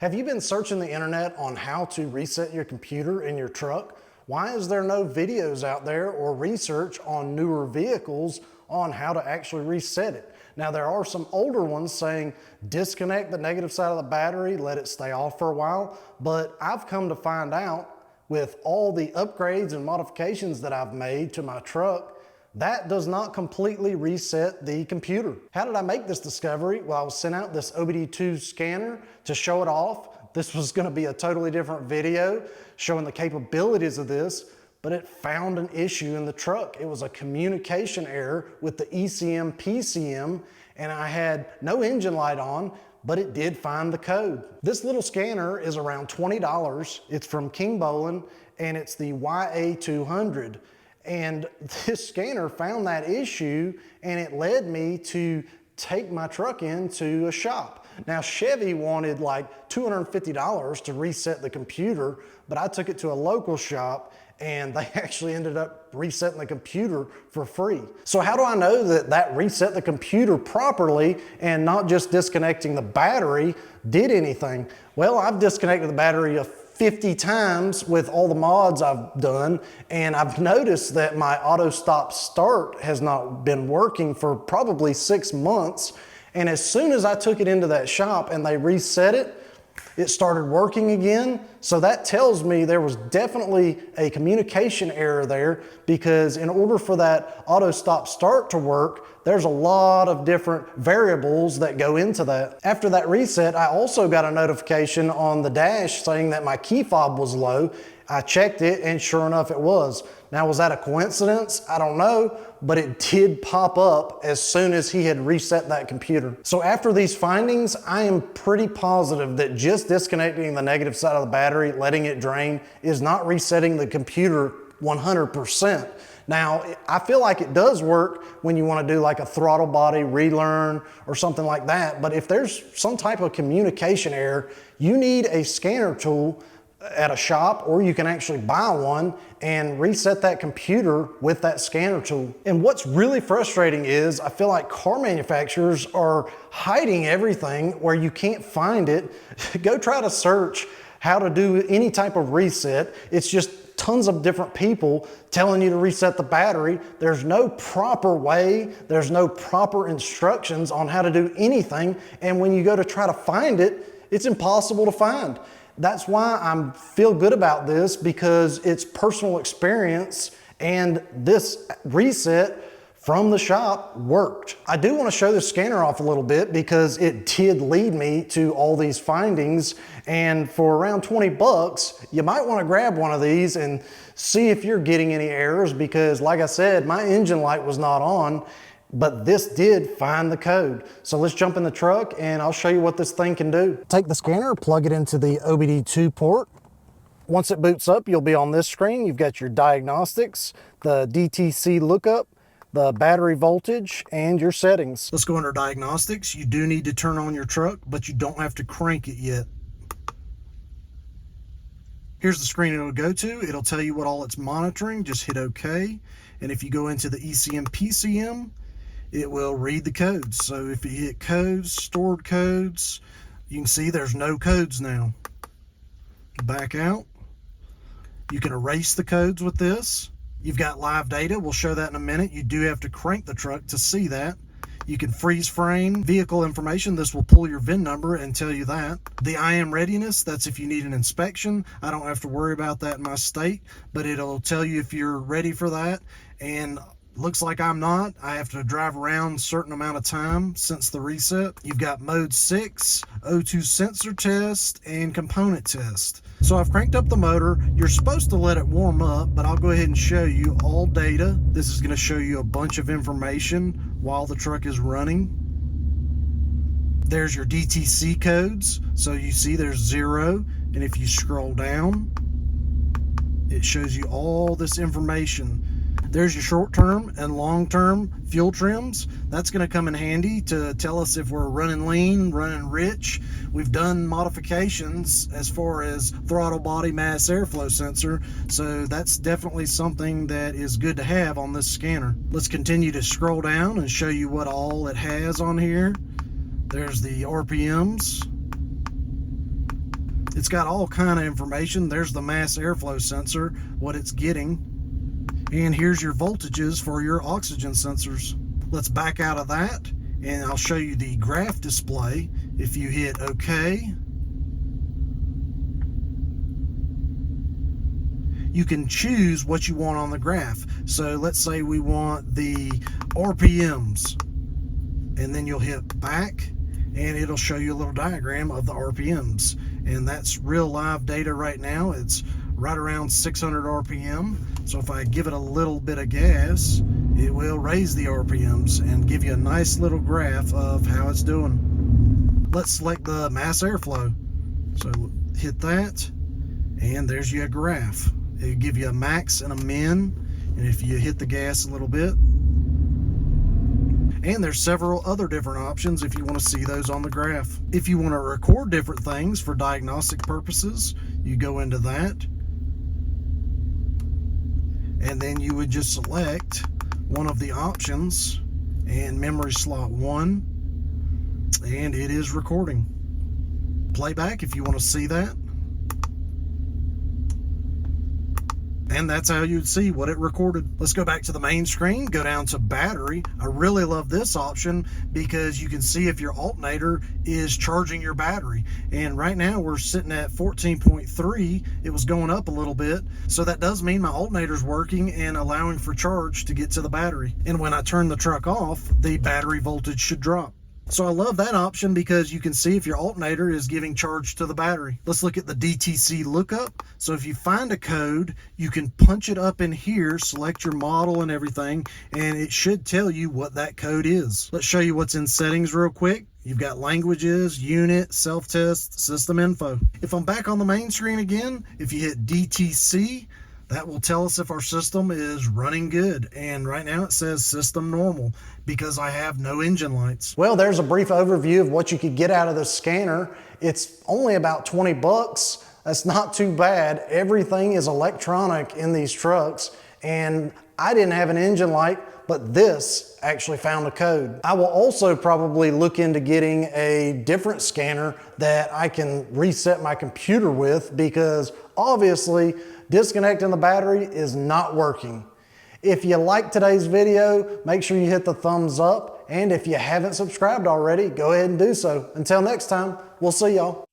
Have you been searching the internet on how to reset your computer in your truck? Why is there no videos out there or research on newer vehicles on how to actually reset it? Now there are some older ones saying disconnect the negative side of the battery, let it stay off for a while, but I've come to find out with all the upgrades and modifications that I've made to my truck, that does not completely reset the computer. How did I make this discovery? Well, I was sent out this OBD2 scanner to show it off. This was gonna be a totally different video showing the capabilities of this, but it found an issue in the truck. It was a communication error with the ECM PCM, and I had no engine light on, but it did find the code. This little scanner is around $20. It's from King Bolin, and it's the YA200. And this scanner found that issue, and it led me to take my truck into a shop. Now Chevy wanted like $250 to reset the computer, but I took it to a local shop and they actually ended up resetting the computer for free. So how do I know that that reset the computer properly and not just disconnecting the battery did anything? Well, I've disconnected the battery 50 times with all the mods I've done, and I've noticed that my auto stop start has not been working for probably 6 months. And as soon as I took it into that shop and they reset it, it started working again. So that tells me there was definitely a communication error there, because in order for that auto stop start to work, there's a lot of different variables that go into that. After that reset, I also got a notification on the dash saying that my key fob was low. I checked it and sure enough it was. Now, was that a coincidence? I don't know, but it did pop up as soon as he had reset that computer. So after these findings, I am pretty positive that just disconnecting the negative side of the battery, letting it drain, is not resetting the computer 100%. Now, I feel like it does work when you want to do like a throttle body relearn or something like that, but if there's some type of communication error, you need a scanner tool at a shop, or you can actually buy one and reset that computer with that scanner tool. And what's really frustrating is I feel like car manufacturers are hiding everything where you can't find it. Go try to search how to do any type of reset. It's just tons of different people telling you to reset the battery. There's no proper way, there's no proper instructions on how to do anything. And when you go to try to find it, it's impossible to find. That's why I feel good about this, because it's personal experience, and this reset from the shop worked. I do want to show the scanner off a little bit because it did lead me to all these findings, and for around 20 bucks, you might want to grab one of these and see if you're getting any errors, because like I said, my engine light was not on, but this did find the code. So let's jump in the truck and I'll show you what this thing can do. Take the scanner, plug it into the OBD2 port. Once it boots up, you'll be on this screen. You've got your diagnostics, the DTC lookup, the battery voltage, and your settings. Let's go under diagnostics. You do need to turn on your truck, but you don't have to crank it yet. Here's the screen it'll go to. It'll tell you what all it's monitoring. Just hit OK. And if you go into the ECM PCM, it will read the codes. So if you hit codes, stored codes, you can see there's no codes now. Back out. You can erase the codes with this. You've got live data. We'll show that in a minute. You do have to crank the truck to see that. You can freeze frame vehicle information. This will pull your VIN number and tell you that. The IM readiness, that's if you need an inspection. I don't have to worry about that in my state, but it'll tell you if you're ready for that. And looks like I'm not. I have to drive around a certain amount of time since the reset. You've got mode 6, O2 sensor test, and component test. So I've cranked up the motor. You're supposed to let it warm up, but I'll go ahead and show you all data. This is going to show you a bunch of information while the truck is running. There's your DTC codes. So you see there's 0, and if you scroll down, it shows you all this information. There's your short-term and long-term fuel trims. That's going to come in handy to tell us if we're running lean, running rich. We've done modifications as far as throttle body mass airflow sensor, so that's definitely something that is good to have on this scanner. Let's continue to scroll down and show you what all it has on here. There's the RPMs. It's got all kind of information. There's the mass airflow sensor, what it's getting. And here's your voltages for your oxygen sensors. Let's back out of that and I'll show you the graph display. If you hit OK, you can choose what you want on the graph. So let's say we want the RPMs, and then you'll hit back and it'll show you a little diagram of the RPMs. And that's real live data right now. It's right around 600 RPM. So if I give it a little bit of gas, it will raise the RPMs and give you a nice little graph of how it's doing. Let's select the mass airflow. So hit that, and there's your graph. It'll give you a max and a min, and if you hit the gas a little bit. And there's several other different options if you want to see those on the graph. If you want to record different things for diagnostic purposes, you go into that. And then you would just select one of the options and memory slot 1, and it is recording. Playback if you want to see that. And that's how you'd see what it recorded. Let's go back to the main screen, go down to battery. I really love this option because you can see if your alternator is charging your battery. And right now we're sitting at 14.3. It was going up a little bit. So that does mean my alternator's working and allowing for charge to get to the battery. And when I turn the truck off, the battery voltage should drop. So I love that option because you can see if your alternator is giving charge to the battery. Let's look at the DTC lookup. So if you find a code, you can punch it up in here, select your model and everything, and it should tell you what that code is. Let's show you what's in settings real quick. You've got languages, unit, self-test, system info. If I'm back on the main screen again, if you hit DTC, that will tell us if our system is running good. And right now it says system normal because I have no engine lights. Well, there's a brief overview of what you could get out of this scanner. It's only about 20 bucks. That's not too bad. Everything is electronic in these trucks. And I didn't have an engine light, but this actually found a code. I will also probably look into getting a different scanner that I can reset my computer with because obviously disconnecting the battery is not working. If you liked today's video, make sure you hit the thumbs up. And if you haven't subscribed already, go ahead and do so. Until next time, we'll see y'all.